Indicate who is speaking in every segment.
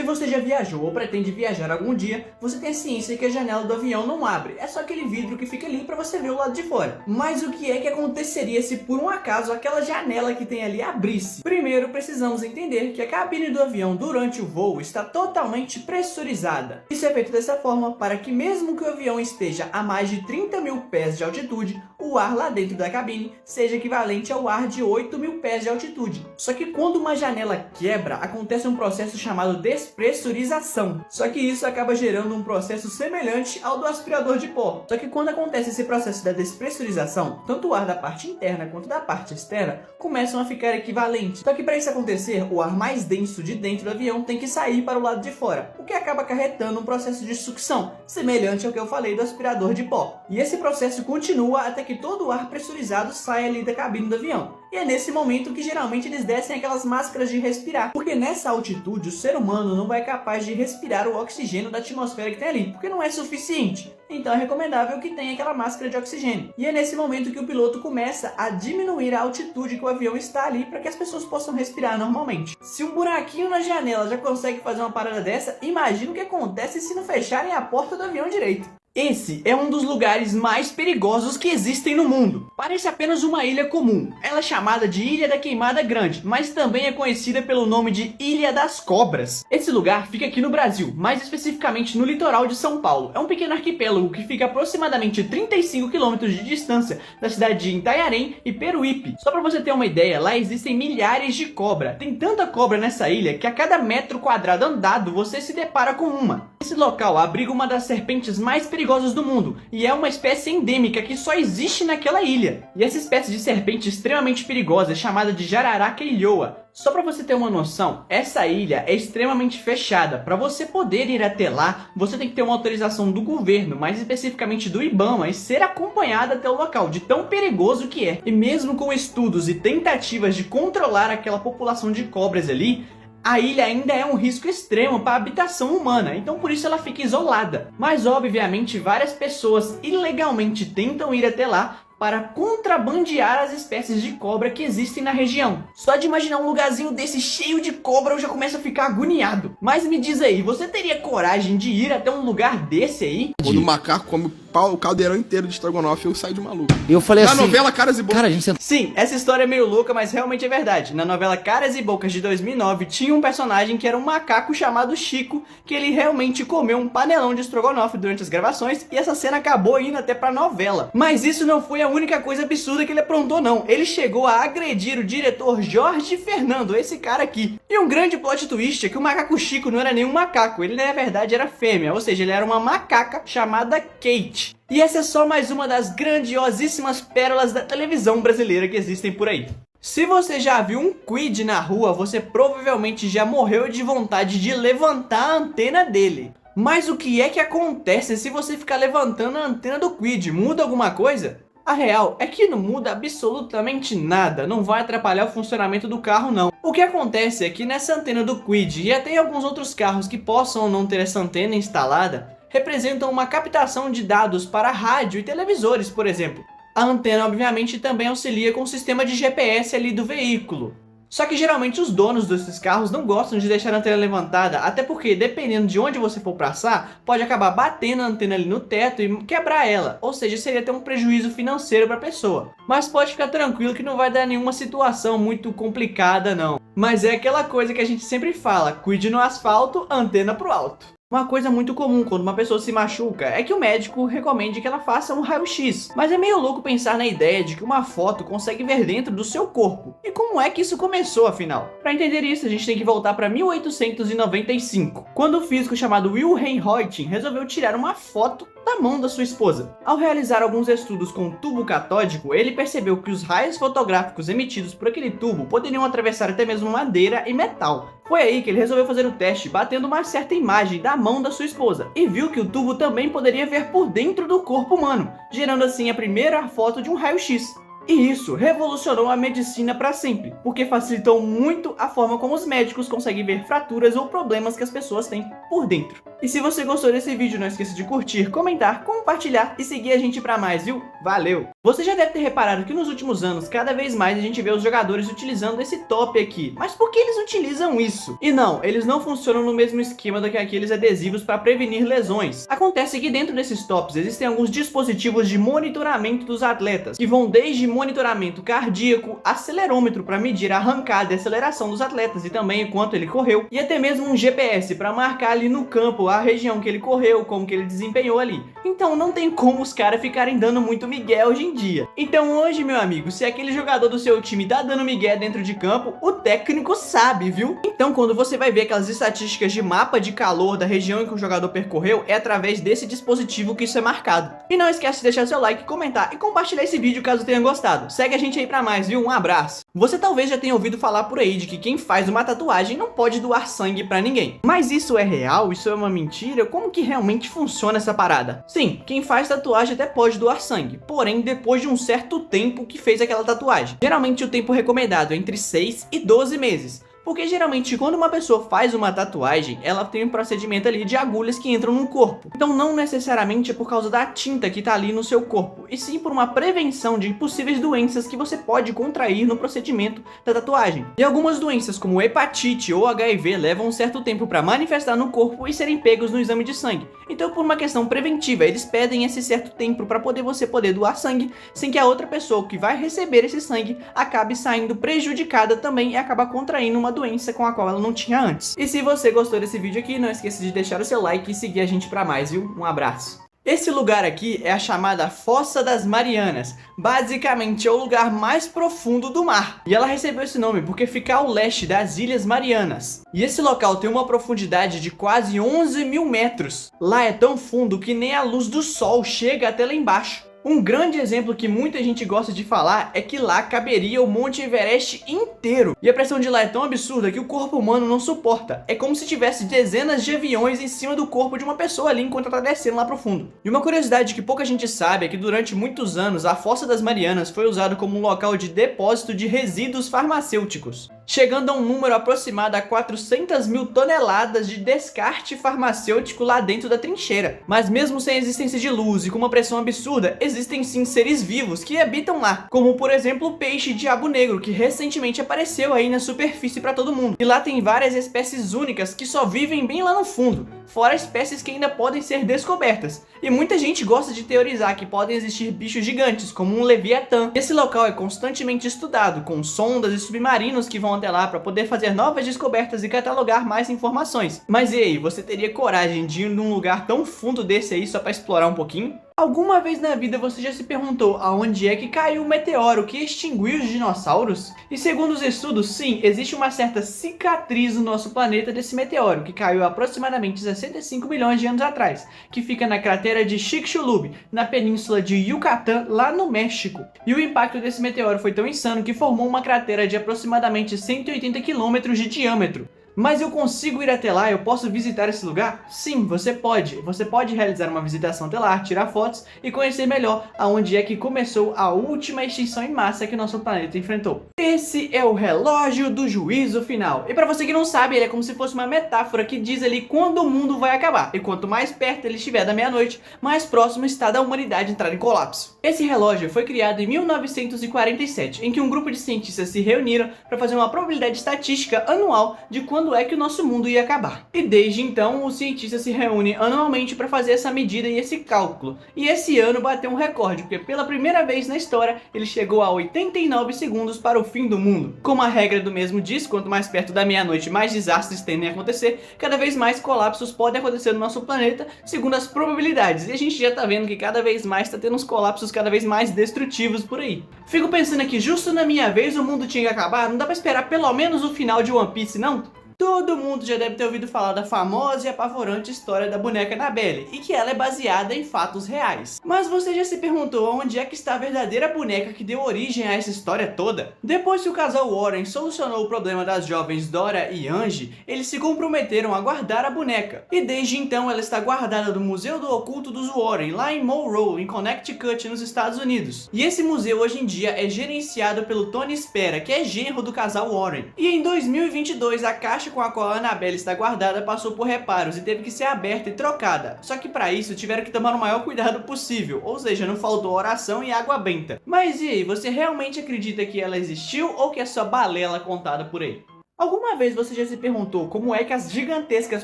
Speaker 1: você já viajou ou pretende viajar algum dia, você tem a ciência que a janela do avião não abre, é só aquele vidro que fica ali para você ver o lado de fora. Mas o que é que aconteceria se por um acaso aquela janela que tem ali abrisse? Primeiro precisamos entender que a cabine do avião durante o voo está totalmente pressurizada. Isso é feito dessa forma para que mesmo que o avião esteja a mais de 30.000 pés de altitude, o ar lá dentro da cabine seja equivalente ao ar de 8.000 pés de altitude. Só que quando uma janela quebra, acontece um processo chamado despressurização. Só que isso acaba gerando um processo semelhante ao do aspirador de pó. Só que quando acontece esse processo da despressurização, tanto o ar da parte interna quanto da parte externa começam a ficar equivalentes. Só que para isso acontecer, o ar mais denso de dentro do avião tem que sair para o lado de fora, o que acaba acarretando um processo de sucção, semelhante ao que eu falei do aspirador de pó. E esse processo continua até que todo o ar pressurizado saia ali da cabine do avião. E é nesse momento que geralmente eles descem aquelas máscaras de respirar, porque nessa altitude o ser humano não vai capaz de respirar o oxigênio da atmosfera que tem ali, porque não é suficiente. Então é recomendável que tenha aquela máscara de oxigênio. E é nesse momento que o piloto começa a diminuir a altitude que o avião está ali para que as pessoas possam respirar normalmente. Se um buraquinho na janela já consegue fazer uma parada dessa, imagina o que acontece se não fecharem a porta do avião direito. Esse é um dos lugares mais perigosos que existem no mundo. Parece apenas uma ilha comum. Ela é chamada de Ilha da Queimada Grande, mas também é conhecida pelo nome de Ilha das Cobras. Esse lugar fica aqui no Brasil, mais especificamente no litoral de São Paulo. É um pequeno arquipélago que fica a aproximadamente 35 km de distância da cidade de Itanhaém e Peruípe. Só para você ter uma ideia, lá existem milhares de cobras. Tem tanta cobra nessa ilha que a cada metro quadrado andado você se depara com uma. Esse local abriga uma das serpentes mais perigosas do mundo, e é uma espécie endêmica que só existe naquela ilha. E essa espécie de serpente extremamente perigosa é chamada de jararaca ilhoa. Só para você ter uma noção, essa ilha é extremamente fechada. Para você poder ir até lá, você tem que ter uma autorização do governo, mais especificamente do IBAMA, e ser acompanhado até o local, de tão perigoso que é. E mesmo com estudos e tentativas de controlar aquela população de cobras ali, a ilha ainda é um risco extremo para a habitação humana, então por isso ela fica isolada. Mas obviamente várias pessoas ilegalmente tentam ir até lá para contrabandear as espécies de cobra que existem na região. Só de imaginar um lugarzinho desse cheio de cobra eu já começo a ficar agoniado. Mas me diz aí, você teria coragem de ir até um lugar desse aí?
Speaker 2: Quando o macaco come o caldeirão inteiro de estrogonofe, eu saio de maluco.
Speaker 3: Eu falei
Speaker 2: Na
Speaker 3: assim...
Speaker 2: novela Caras e Bocas.
Speaker 3: Cara, a gente...
Speaker 1: Sim, essa história é meio louca, mas realmente é verdade. Na novela Caras e Bocas de 2009, tinha um personagem que era um macaco chamado Chico, que ele realmente comeu um panelão de estrogonofe durante as gravações, e essa cena acabou indo até pra novela. Mas isso não foi a única coisa absurda que ele aprontou, não. Ele chegou a agredir o diretor Jorge Fernando, esse cara aqui. E um grande plot twist é que o macaco Chico não era nenhum macaco, ele na verdade era fêmea, ou seja, ele era uma macaca chamada Kate. E essa é só mais uma das grandiosíssimas pérolas da televisão brasileira que existem por aí. Se você já viu um quid na rua, você provavelmente já morreu de vontade de levantar a antena dele. Mas o que é que acontece se você ficar levantando a antena do quid? Muda alguma coisa? A real é que não muda absolutamente nada, não vai atrapalhar o funcionamento do carro não. O que acontece é que nessa antena do quid e até em alguns outros carros que possam ou não ter essa antena instalada, representam uma captação de dados para rádio e televisores, por exemplo. A antena obviamente também auxilia com o sistema de GPS ali do veículo. Só que geralmente os donos desses carros não gostam de deixar a antena levantada, até porque dependendo de onde você for passar, pode acabar batendo a antena ali no teto e quebrar ela, ou seja, seria até um prejuízo financeiro para a pessoa. Mas pode ficar tranquilo que não vai dar nenhuma situação muito complicada não. Mas é aquela coisa que a gente sempre fala, cuide no asfalto, antena pro alto. Uma coisa muito comum quando uma pessoa se machuca é que o médico recomende que ela faça um raio-x. Mas é meio louco pensar na ideia de que uma foto consegue ver dentro do seu corpo. E como é que isso começou, afinal? Para entender isso, a gente tem que voltar para 1895, quando o físico chamado Wilhelm Röntgen resolveu tirar uma foto da mão da sua esposa. Ao realizar alguns estudos com tubo catódico, ele percebeu que os raios fotográficos emitidos por aquele tubo poderiam atravessar até mesmo madeira e metal. Foi aí que ele resolveu fazer o teste, batendo uma certa imagem da mão da sua esposa, e viu que o tubo também poderia ver por dentro do corpo humano, gerando assim a primeira foto de um raio-x. E isso revolucionou a medicina para sempre, porque facilitou muito a forma como os médicos conseguem ver fraturas ou problemas que as pessoas têm por dentro. E se você gostou desse vídeo, não esqueça de curtir, comentar, compartilhar e seguir a gente para mais, viu? Valeu! Você já deve ter reparado que nos últimos anos, cada vez mais a gente vê os jogadores utilizando esse top aqui. Mas por que eles utilizam isso? E não, eles não funcionam no mesmo esquema do que aqueles adesivos para prevenir lesões. Acontece que dentro desses tops existem alguns dispositivos de monitoramento dos atletas, que vão desde monitoramento cardíaco, acelerômetro para medir a arrancada e aceleração dos atletas e também o quanto ele correu, e até mesmo um GPS para marcar ali no campo a região que ele correu, como que ele desempenhou ali. Então não tem como os caras ficarem dando muito migué hoje em dia. Então hoje, meu amigo, se aquele jogador do seu time tá dando migué dentro de campo, o técnico sabe, viu? Então quando você vai ver aquelas estatísticas de mapa de calor da região em que o jogador percorreu, é através desse dispositivo que isso é marcado. E não esquece de deixar seu like, comentar e compartilhar esse vídeo caso tenha gostado. Segue a gente aí pra mais, viu? Um abraço! Você talvez já tenha ouvido falar por aí de que quem faz uma tatuagem não pode doar sangue pra ninguém. Mas isso é real? Isso é uma mentira? Como que realmente funciona essa parada? Sim, quem faz tatuagem até pode doar sangue, porém depois de um certo tempo que fez aquela tatuagem. Geralmente o tempo recomendado é entre 6 e 12 meses. Porque geralmente quando uma pessoa faz uma tatuagem, ela tem um procedimento ali de agulhas que entram no corpo. Então não necessariamente é por causa da tinta que tá ali no seu corpo, e sim por uma prevenção de possíveis doenças que você pode contrair no procedimento da tatuagem. E algumas doenças como hepatite ou HIV levam um certo tempo para manifestar no corpo e serem pegos no exame de sangue. Então por uma questão preventiva, eles pedem esse certo tempo para você poder doar sangue, sem que a outra pessoa que vai receber esse sangue acabe saindo prejudicada também e acabar contraindo uma doença com a qual ela não tinha antes. E se você gostou desse vídeo aqui, não esqueça de deixar o seu like e seguir a gente pra mais, viu? Um abraço! Esse lugar aqui é a chamada Fossa das Marianas. Basicamente é o lugar mais profundo do mar. E ela recebeu esse nome porque fica ao leste das Ilhas Marianas. E esse local tem uma profundidade de quase 11 mil metros. Lá é tão fundo que nem a luz do sol chega até lá embaixo. Um grande exemplo que muita gente gosta de falar é que lá caberia o Monte Everest inteiro. E a pressão de lá é tão absurda que o corpo humano não suporta. É como se tivesse dezenas de aviões em cima do corpo de uma pessoa ali enquanto ela tá descendo lá pro fundo. E uma curiosidade que pouca gente sabe é que durante muitos anos a Fossa das Marianas foi usada como um local de depósito de resíduos farmacêuticos, chegando a um número aproximado a 400 mil toneladas de descarte farmacêutico lá dentro da trincheira. Mas mesmo sem a existência de luz e com uma pressão absurda, existem sim seres vivos que habitam lá, como por exemplo o peixe diabo negro, que recentemente apareceu aí na superfície para todo mundo. E lá tem várias espécies únicas que só vivem bem lá no fundo, fora espécies que ainda podem ser descobertas. E muita gente gosta de teorizar que podem existir bichos gigantes, como um Leviatã. Esse local é constantemente estudado, com sondas e submarinos que vão até lá para poder fazer novas descobertas e catalogar mais informações. Mas e aí, você teria coragem de ir num lugar tão fundo desse aí só para explorar um pouquinho? Alguma vez na vida você já se perguntou aonde é que caiu o meteoro que extinguiu os dinossauros? E segundo os estudos, sim, existe uma certa cicatriz no nosso planeta desse meteoro, que caiu há aproximadamente 65 milhões de anos atrás, que fica na cratera de Chicxulub, na península de Yucatán, lá no México. E o impacto desse meteoro foi tão insano que formou uma cratera de aproximadamente 180 quilômetros de diâmetro. Mas eu consigo ir até lá? Eu posso visitar esse lugar? Sim, você pode. Você pode realizar uma visitação até lá, tirar fotos e conhecer melhor aonde é que começou a última extinção em massa que o nosso planeta enfrentou. Esse é o relógio do juízo final. E para você que não sabe, ele é como se fosse uma metáfora que diz ali quando o mundo vai acabar. E quanto mais perto ele estiver da meia-noite, mais próximo está da humanidade entrar em colapso. Esse relógio foi criado em 1947, em que um grupo de cientistas se reuniram para fazer uma probabilidade estatística anual de quando é que o nosso mundo ia acabar. E desde então, os cientistas se reúnem anualmente para fazer essa medida e esse cálculo. E esse ano bateu um recorde, porque pela primeira vez na história, ele chegou a 89 segundos para o fim do mundo. Como a regra do mesmo diz, quanto mais perto da meia-noite, mais desastres tendem a acontecer, cada vez mais colapsos podem acontecer no nosso planeta, segundo as probabilidades. E a gente já tá vendo que cada vez mais tá tendo uns colapsos cada vez mais destrutivos por aí. Fico pensando aqui, justo na minha vez o mundo tinha que acabar? Não dá pra esperar pelo menos o final de One Piece, não? Todo mundo já deve ter ouvido falar da famosa e apavorante história da boneca Annabelle, e que ela é baseada em fatos reais. Mas você já se perguntou onde é que está a verdadeira boneca que deu origem a essa história toda? Depois que o casal Warren solucionou o problema das jovens Dora e Angie, eles se comprometeram a guardar a boneca. E desde então ela está guardada no Museu do Oculto dos Warren, lá em Monroe, em Connecticut, nos Estados Unidos. E esse museu hoje em dia é gerenciado pelo Tony Spera, que é genro do casal Warren. E em 2022 a caixa com a qual a Annabelle está guardada passou por reparos e teve que ser aberta e trocada. Só que para isso tiveram que tomar o maior cuidado possível, ou seja, não faltou oração e água benta. Mas e aí, você realmente acredita que ela existiu ou que é só balela contada por aí? Alguma vez você já se perguntou como é que as gigantescas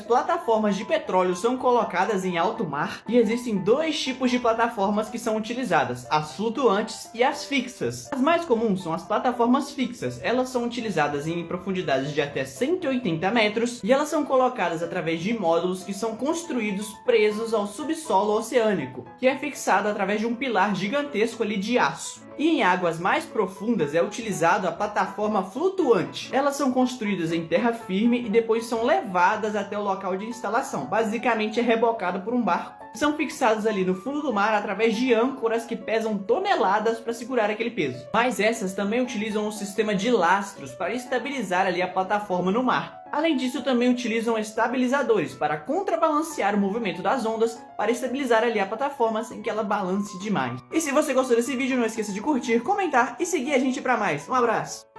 Speaker 1: plataformas de petróleo são colocadas em alto mar? E existem dois tipos de plataformas que são utilizadas, as flutuantes e as fixas. As mais comuns são as plataformas fixas, elas são utilizadas em profundidades de até 180 metros e elas são colocadas através de módulos que são construídos presos ao subsolo oceânico, que é fixado através de um pilar gigantesco ali de aço. E em águas mais profundas é utilizado a plataforma flutuante. Elas são construídas em terra firme e depois são levadas até o local de instalação. Basicamente é rebocado por um barco. São fixadas ali no fundo do mar através de âncoras que pesam toneladas para segurar aquele peso. Mas essas também utilizam um sistema de lastros para estabilizar ali a plataforma no mar. Além disso, também utilizam estabilizadores para contrabalancear o movimento das ondas para estabilizar ali a plataforma sem que ela balance demais. E se você gostou desse vídeo, não esqueça de curtir, comentar e seguir a gente para mais. Um abraço!